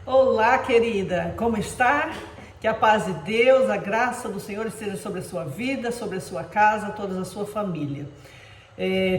Olá, querida, como está? Que a paz de Deus, a graça do Senhor esteja sobre a sua vida, sobre a sua casa, toda a sua família.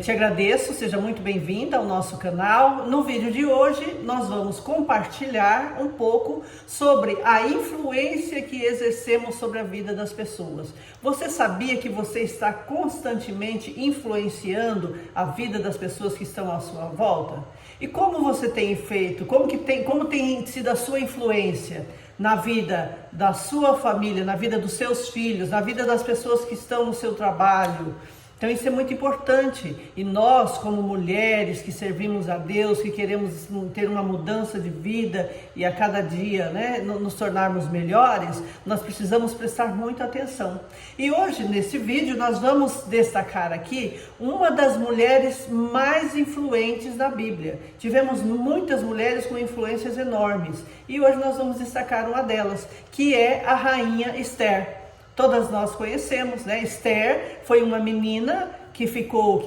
Te agradeço, seja muito bem-vinda ao nosso canal. No vídeo de hoje, nós vamos compartilhar um pouco sobre a influência que exercemos sobre a vida das pessoas. Você sabia que você está constantemente influenciando a vida das pessoas que estão à sua volta? E como você tem feito? Como tem sido a sua influência na vida da sua família, na vida dos seus filhos, na vida das pessoas que estão no seu trabalho? Então isso é muito importante, e nós como mulheres que servimos a Deus, que queremos ter uma mudança de vida e a cada dia, nos tornarmos melhores, nós precisamos prestar muita atenção. E hoje nesse vídeo nós vamos destacar aqui uma das mulheres mais influentes da Bíblia. Tivemos muitas mulheres com influências enormes e hoje nós vamos destacar uma delas, que é a rainha Esther. Todas nós conhecemos, né? Esther foi uma menina que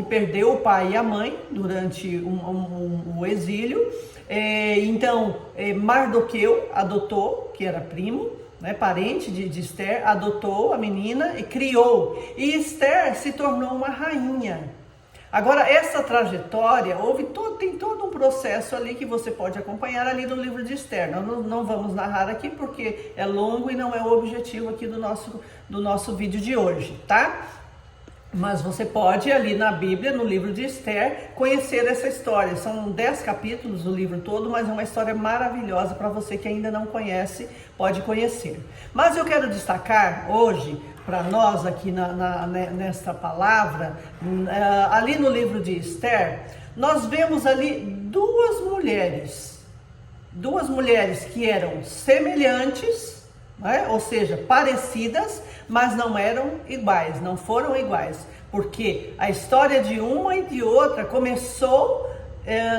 perdeu o pai e a mãe durante o exílio. Mardoqueu adotou, que era primo, né, parente de Esther, adotou a menina e criou. E Esther se tornou uma rainha. Agora, essa trajetória, tem todo um processo ali que você pode acompanhar ali no livro de Esther. Nós não vamos narrar aqui porque é longo e não é o objetivo aqui do nosso vídeo de hoje, tá? Mas você pode ali na Bíblia, no livro de Esther, conhecer essa história. São 10 capítulos do livro todo, mas é uma história maravilhosa para você que ainda não conhece, pode conhecer. Mas eu quero destacar hoje, para nós aqui nesta palavra, ali no livro de Esther, nós vemos ali duas mulheres que eram semelhantes, né? Ou seja, parecidas, mas não eram iguais, não foram iguais, porque a história de uma e de outra começou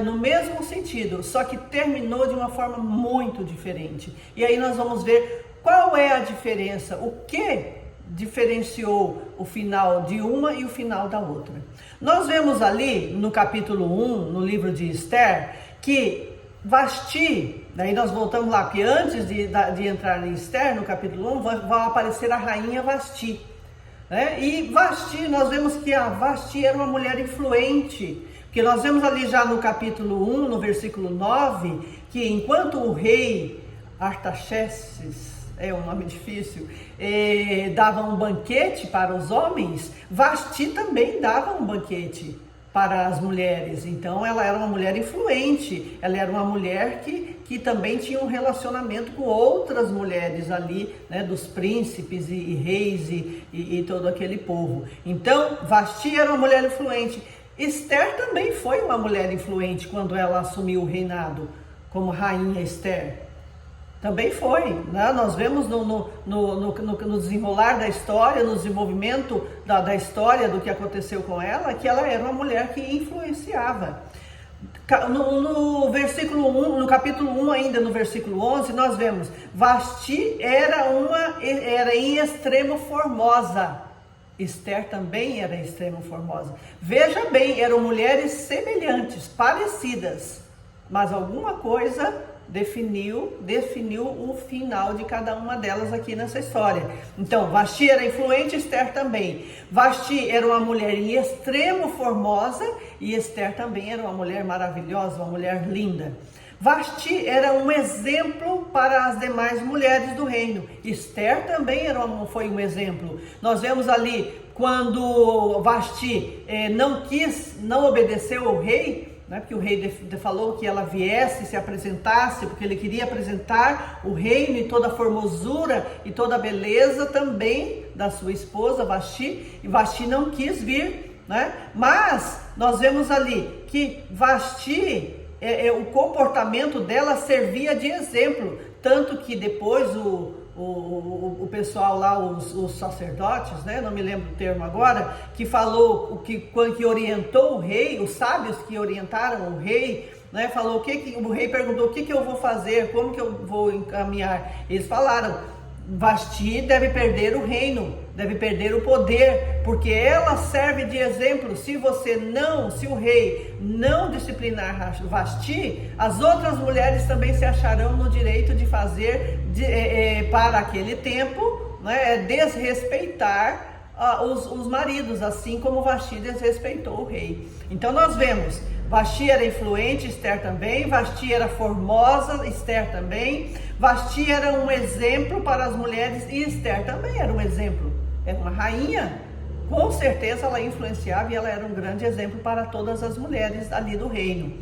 no mesmo sentido, só que terminou de uma forma muito diferente. E aí nós vamos ver qual é a diferença, o que diferenciou o final de uma e o final da outra. Nós vemos ali no capítulo 1, no livro de Esther, que Vasti, daí nós voltamos lá, porque antes de entrar em Esther, no capítulo 1, vai aparecer a rainha Vasti, né? E Vasti, nós vemos que a Vasti era uma mulher influente, porque nós vemos ali já no capítulo 1, no versículo 9, que enquanto o rei Artaxerxes, é um nome difícil, dava um banquete para os homens, Vasti também dava um banquete para as mulheres. Então ela era uma mulher influente, ela era uma mulher que também tinha um relacionamento com outras mulheres ali, né, dos príncipes e reis e todo aquele povo. Então Vasti era uma mulher influente. Esther também foi uma mulher influente quando ela assumiu o reinado como rainha Esther. Também foi, né? Nós vemos no desenrolar da história, no desenvolvimento da história do que aconteceu com ela, que ela era uma mulher que influenciava. No versículo 1, no capítulo 1 ainda, no versículo 11, nós vemos, Vasti era em extremo formosa. Esther também era em extremo formosa. Veja bem, eram mulheres semelhantes, parecidas, mas alguma coisa definiu o final de cada uma delas aqui nessa história. Então, Vasti era influente, Esther também. Vasti era uma mulher em extremo formosa e Esther também era uma mulher maravilhosa, uma mulher linda. Vasti era um exemplo para as demais mulheres do reino. Esther também foi um exemplo. Nós vemos ali quando Vasti não obedeceu ao rei, né, porque o rei falou que ela viesse, se apresentasse, porque ele queria apresentar o reino e toda a formosura e toda a beleza também da sua esposa Vasti, e Vasti não quis vir, né? Mas nós vemos ali que Vasti, o comportamento dela servia de exemplo, tanto que depois o pessoal lá, os sacerdotes, né, não me lembro o termo agora, que falou, que orientou o rei, os sábios que orientaram o rei, né, falou o rei perguntou: o que eu vou fazer, como que eu vou encaminhar? Eles falaram: Vasti deve perder o reino, deve perder o poder, porque ela serve de exemplo. Se o rei não disciplinar Vasti, as outras mulheres também se acharão no direito de fazer para aquele tempo, né, desrespeitar os maridos, assim como Vasti desrespeitou o rei. Então nós vemos, Vasti era influente, Esther também. Vasti era formosa, Esther também. Vasti era um exemplo para as mulheres e Esther também era um exemplo. Era uma rainha, com certeza ela influenciava e ela era um grande exemplo para todas as mulheres ali do reino.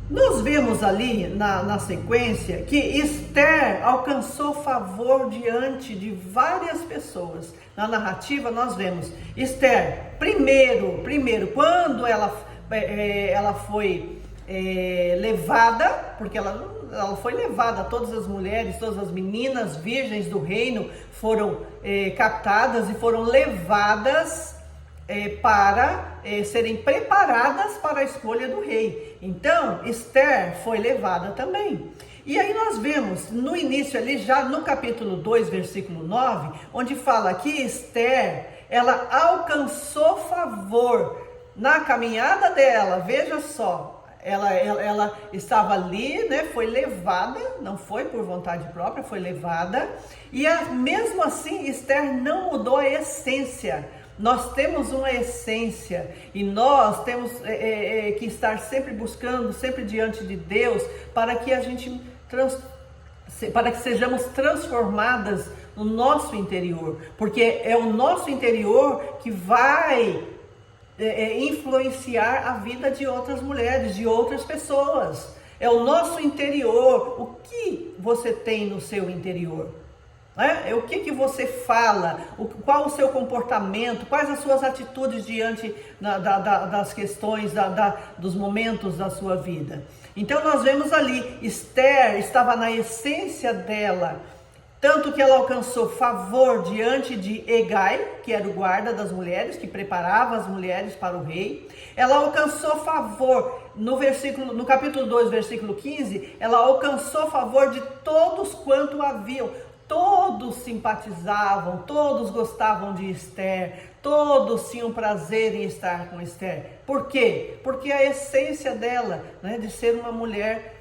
Nós vemos ali na sequência que Esther alcançou favor diante de várias pessoas. Na narrativa nós vemos Esther, primeiro quando ela foi levada, porque ela foi levada, todas as mulheres, todas as meninas virgens do reino foram captadas e foram levadas para serem preparadas para a escolha do rei. Então, Esther foi levada também. E aí nós vemos no início ali, já no capítulo 2, versículo 9, onde fala que Esther, ela alcançou favor na caminhada dela. Veja só, ela estava ali, né, foi levada, não foi por vontade própria, foi levada, e mesmo assim Esther não mudou a essência. Nós temos uma essência e nós temos que estar sempre buscando, sempre diante de Deus, para que para que sejamos transformadas no nosso interior, porque é o nosso interior que vai influenciar a vida de outras mulheres, de outras pessoas. É o nosso interior. O que você tem no seu interior? O que você fala, qual o seu comportamento, quais as suas atitudes diante das questões, dos momentos da sua vida. Então nós vemos ali, Esther estava na essência dela, tanto que ela alcançou favor diante de Hegai, que era o guarda das mulheres, que preparava as mulheres para o rei. Ela alcançou favor, no capítulo 2, versículo 15, ela alcançou favor de todos quanto haviam. Todos simpatizavam, todos gostavam de Esther, todos tinham prazer em estar com Esther. Por quê? Porque a essência dela, né, de ser uma mulher,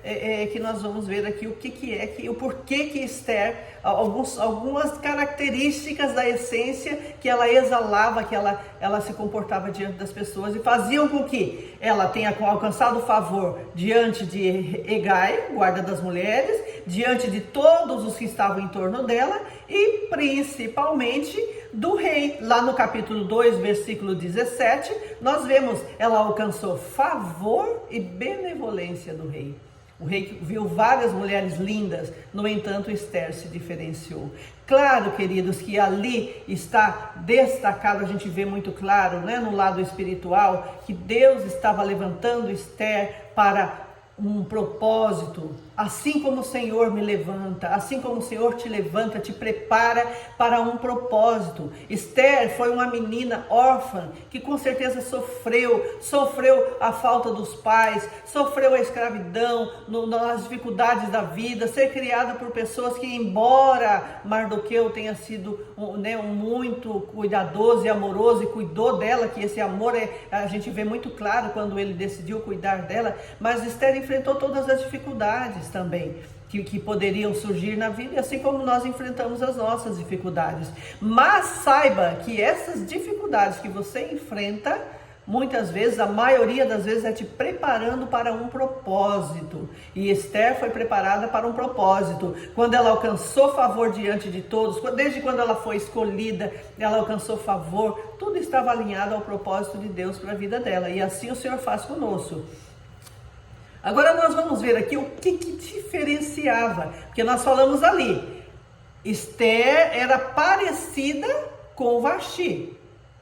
que nós vamos ver aqui o porquê que Esther, algumas características da essência que ela exalava, que ela se comportava diante das pessoas e faziam com que ela tenha alcançado favor diante de Hegai, guarda das mulheres, diante de todos os que estavam em torno dela e principalmente do rei. Lá no capítulo 2, versículo 17, nós vemos, ela alcançou favor e benevolência do rei. O rei viu várias mulheres lindas, no entanto, Esther se diferenciou. Claro, queridos, que ali está destacado, a gente vê muito claro, né, no lado espiritual, que Deus estava levantando Esther para um propósito, assim como o Senhor me levanta, assim como o Senhor te levanta, te prepara para um propósito. Esther foi uma menina órfã que com certeza sofreu a falta dos pais, sofreu a escravidão, nas dificuldades da vida, ser criada por pessoas que, embora Mardoqueu tenha sido muito cuidadoso e amoroso e cuidou dela, que esse amor a gente vê muito claro quando ele decidiu cuidar dela, mas Esther enfrentou todas as dificuldades também que poderiam surgir na vida, assim como nós enfrentamos as nossas dificuldades. Mas saiba que essas dificuldades que você enfrenta, muitas vezes, a maioria das vezes, é te preparando para um propósito. E Esther foi preparada para um propósito. Quando ela alcançou favor diante de todos, desde quando ela foi escolhida, ela alcançou favor, tudo estava alinhado ao propósito de Deus para a vida dela. E assim o Senhor faz conosco. Agora nós vamos ver aqui o que diferenciava, porque nós falamos ali, Esther era parecida com Vasti,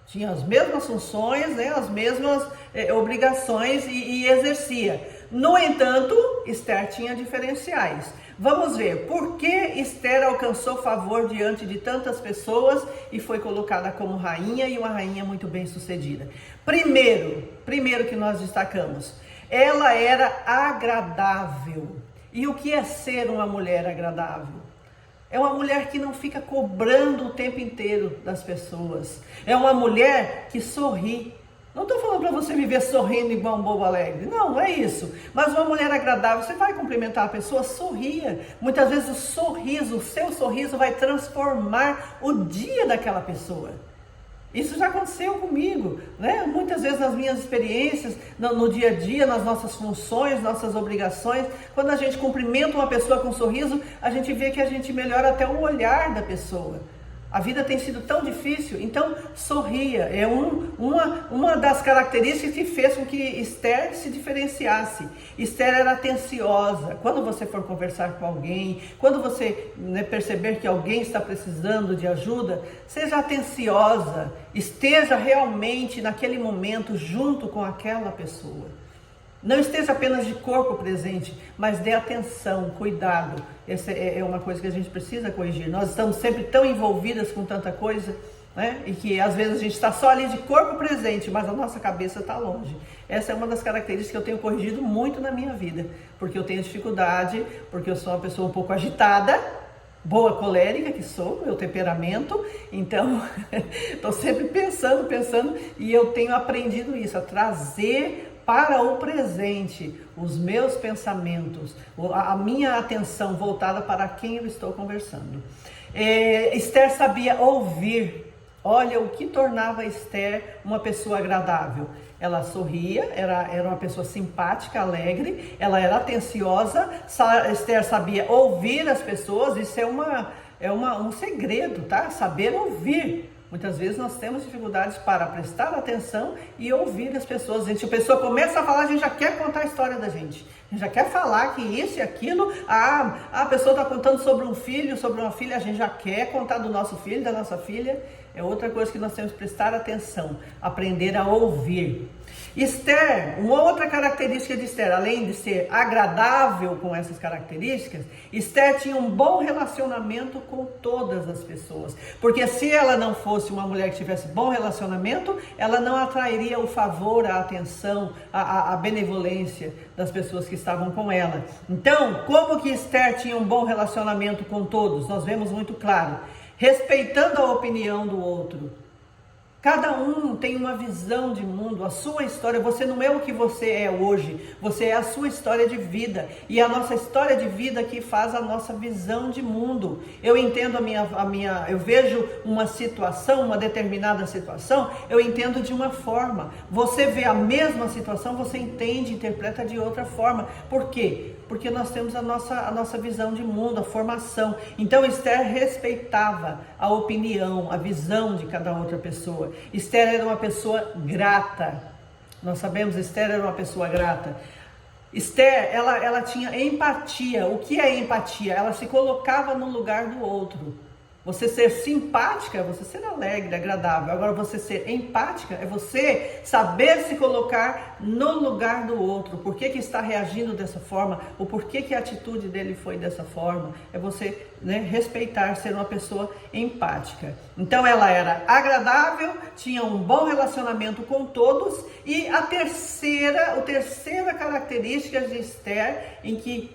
tinha as mesmas funções, né, as mesmas obrigações e exercia. No entanto, Esther tinha diferenciais. Vamos ver por que Esther alcançou favor diante de tantas pessoas e foi colocada como rainha, e uma rainha muito bem sucedida. Primeiro que nós destacamos, ela era agradável. E o que é ser uma mulher agradável? É uma mulher que não fica cobrando o tempo inteiro das pessoas. É uma mulher que sorri. Não estou falando para você viver sorrindo igual um bobo alegre. Não, não é isso. Mas uma mulher agradável, você vai cumprimentar a pessoa, sorria. Muitas vezes o sorriso, o seu sorriso vai transformar o dia daquela pessoa. Isso já aconteceu comigo, né? Muitas vezes nas minhas experiências, no dia a dia, nas nossas funções, nossas obrigações, quando a gente cumprimenta uma pessoa com um sorriso, a gente vê que a gente melhora até o olhar da pessoa. A vida tem sido tão difícil, então sorria. É uma das características que fez com que Esther se diferenciasse. Esther era atenciosa. Quando você for conversar com alguém, quando você perceber que alguém está precisando de ajuda, seja atenciosa. Esteja realmente naquele momento junto com aquela pessoa. Não esteja apenas de corpo presente, mas dê atenção, cuidado. Essa é uma coisa que a gente precisa corrigir. Nós estamos sempre tão envolvidas com tanta coisa, né? E que às vezes a gente está só ali de corpo presente, mas a nossa cabeça está longe. Essa é uma das características que eu tenho corrigido muito na minha vida, porque eu tenho dificuldade, porque eu sou uma pessoa um pouco agitada, boa colérica que sou, meu temperamento, então estou sempre pensando, e eu tenho aprendido isso, a trazer para o presente os meus pensamentos, a minha atenção voltada para quem eu estou conversando. Esther sabia ouvir. Olha o que tornava Esther uma pessoa agradável. Ela sorria, era uma pessoa simpática, alegre, ela era atenciosa. Esther sabia ouvir as pessoas. Isso é um segredo, tá? Saber ouvir. Muitas vezes nós temos dificuldades para prestar atenção e ouvir as pessoas. A pessoa começa a falar, a gente já quer contar a história da gente. A gente já quer falar que isso e aquilo. A pessoa está contando sobre um filho, sobre uma filha, a gente já quer contar do nosso filho, da nossa filha. É outra coisa que nós temos que prestar atenção, aprender a ouvir. Esther, uma outra característica de Esther, além de ser agradável com essas características, Esther tinha um bom relacionamento com todas as pessoas. Porque se ela não fosse uma mulher que tivesse bom relacionamento, ela não atrairia o favor, a atenção, a benevolência das pessoas que estavam com ela. Então, como que Esther tinha um bom relacionamento com todos? Nós vemos muito claro, respeitando a opinião do outro. Cada um tem uma visão de mundo, a sua história. Você não é o que você é hoje, você é a sua história de vida. E a nossa história de vida que faz a nossa visão de mundo. Eu entendo eu vejo uma situação, uma determinada situação, eu entendo de uma forma. Você vê a mesma situação, você entende, interpreta de outra forma. Por quê? Porque nós temos a nossa visão de mundo, a formação. Então Esther respeitava a opinião, a visão de cada outra pessoa. Esther era uma pessoa grata. Nós sabemos, Esther era uma pessoa grata. Esther, ela tinha empatia. O que é empatia? Ela se colocava no lugar do outro. Você ser simpática é você ser alegre, agradável. Agora, você ser empática é você saber se colocar no lugar do outro. Por que está reagindo dessa forma? Ou por que a atitude dele foi dessa forma? É você respeitar, ser uma pessoa empática. Então, ela era agradável, tinha um bom relacionamento com todos. E a terceira característica de Esther, em que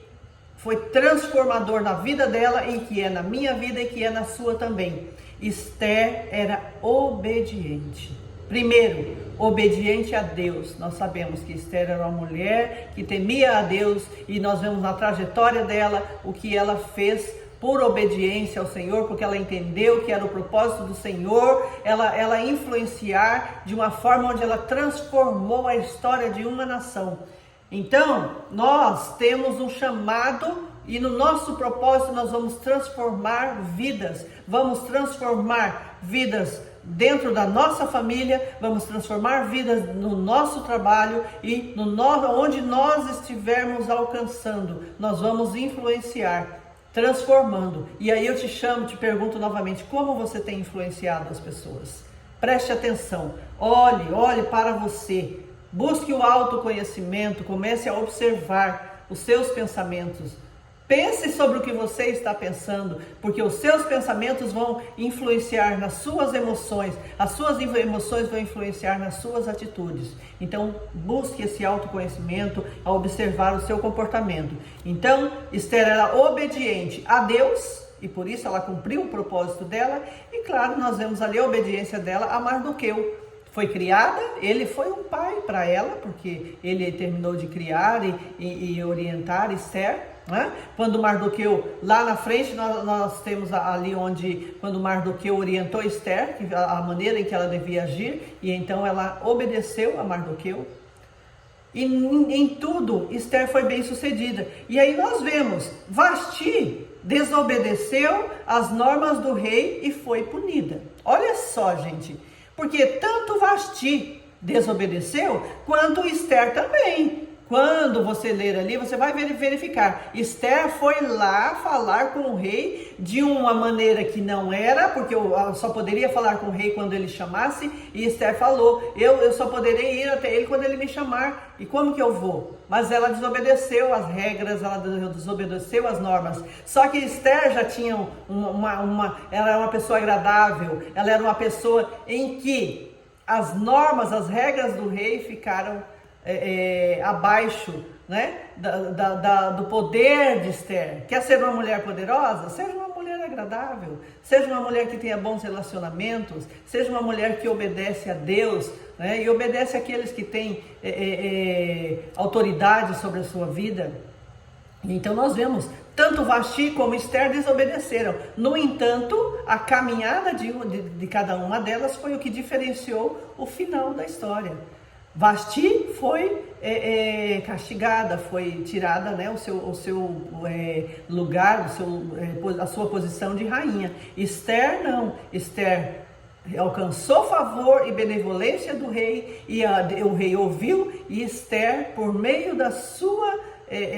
foi transformador na vida dela, e que é na minha vida e que é na sua também. Esther era obediente. Primeiro, obediente a Deus. Nós sabemos que Esther era uma mulher que temia a Deus, e nós vemos na trajetória dela o que ela fez por obediência ao Senhor, porque ela entendeu que era o propósito do Senhor, ela influenciar de uma forma onde ela transformou a história de uma nação. Então, nós temos um chamado, e no nosso propósito nós vamos transformar vidas dentro da nossa família, vamos transformar vidas no nosso trabalho e onde nós estivermos alcançando, nós vamos influenciar, transformando. E aí eu te pergunto novamente, como você tem influenciado as pessoas? Preste atenção, olhe para você. Busque o autoconhecimento, comece a observar os seus pensamentos. Pense sobre o que você está pensando, porque os seus pensamentos vão influenciar nas suas emoções, as suas emoções vão influenciar nas suas atitudes. Então, busque esse autoconhecimento, a observar o seu comportamento. Então, Esther era obediente a Deus e por isso ela cumpriu o propósito dela. E claro, nós vemos ali a obediência dela a Mardoqueu. Foi criada, ele foi um pai para ela, porque ele terminou de criar e orientar Esther, né? Quando Mardoqueu, lá na frente, nós temos ali onde, quando Mardoqueu orientou Esther, a maneira em que ela devia agir, e então ela obedeceu a Mardoqueu. E em tudo, Esther foi bem sucedida. E aí nós vemos, Vasti desobedeceu às normas do rei e foi punida. Olha só, gente, porque tanto Vasti desobedeceu, quanto Esther também. Quando você ler ali, você vai verificar. Esther foi lá falar com o rei de uma maneira que não era, porque eu só poderia falar com o rei quando ele chamasse. E Esther falou, eu só poderei ir até ele quando ele me chamar. E como que eu vou? Mas ela desobedeceu as regras, ela desobedeceu as normas. Só que Esther já tinha ela era uma pessoa agradável, ela era uma pessoa em que as normas, as regras do rei ficaram abaixo, né, do poder de Esther. Quer ser uma mulher poderosa? Seja uma mulher agradável, seja uma mulher que tenha bons relacionamentos, seja uma mulher que obedece a Deus, né, e obedece àqueles que têm autoridade sobre a sua vida. Então nós vemos, tanto Vasti como Esther desobedeceram. No entanto, a caminhada de cada uma delas foi o que diferenciou o final da história. Vasti foi castigada, foi tirada, né, o seu lugar, a sua posição de rainha. Esther não, Esther alcançou favor e benevolência do rei, e o rei ouviu, e Esther, por meio da sua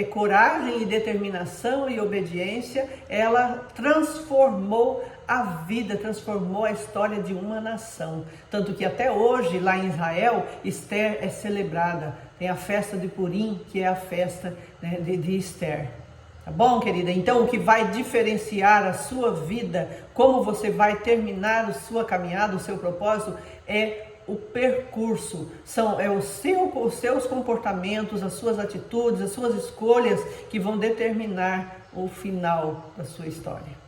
coragem e determinação e obediência, ela transformou a vida, transformou a história de uma nação. Tanto que até hoje, lá em Israel, Esther é celebrada. Tem a festa de Purim, que é a festa, né, de Esther. Tá bom, querida? Então, o que vai diferenciar a sua vida, como você vai terminar a sua caminhada, o seu propósito, é o percurso, os seus comportamentos, as suas atitudes, as suas escolhas que vão determinar o final da sua história.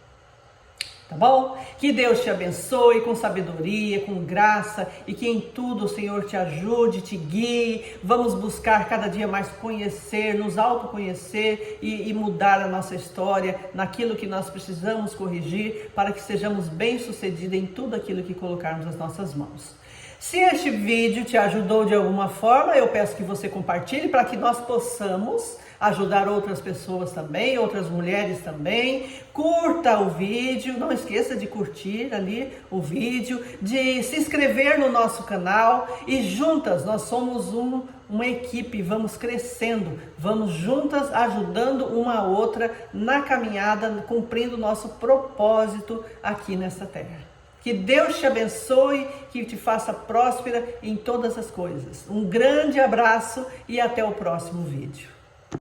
Tá bom? Que Deus te abençoe com sabedoria, com graça, e que em tudo o Senhor te ajude, te guie. Vamos buscar cada dia mais conhecer, nos autoconhecer e mudar a nossa história naquilo que nós precisamos corrigir para que sejamos bem-sucedidos em tudo aquilo que colocarmos nas nossas mãos. Se este vídeo te ajudou de alguma forma, eu peço que você compartilhe para que nós possamos ajudar outras pessoas também, outras mulheres também. Curta o vídeo, não esqueça de curtir ali o vídeo, de se inscrever no nosso canal, e juntas nós somos uma equipe, vamos crescendo, vamos juntas ajudando uma a outra na caminhada, cumprindo o nosso propósito aqui nesta terra. Que Deus te abençoe, que te faça próspera em todas as coisas. Um grande abraço e até o próximo vídeo.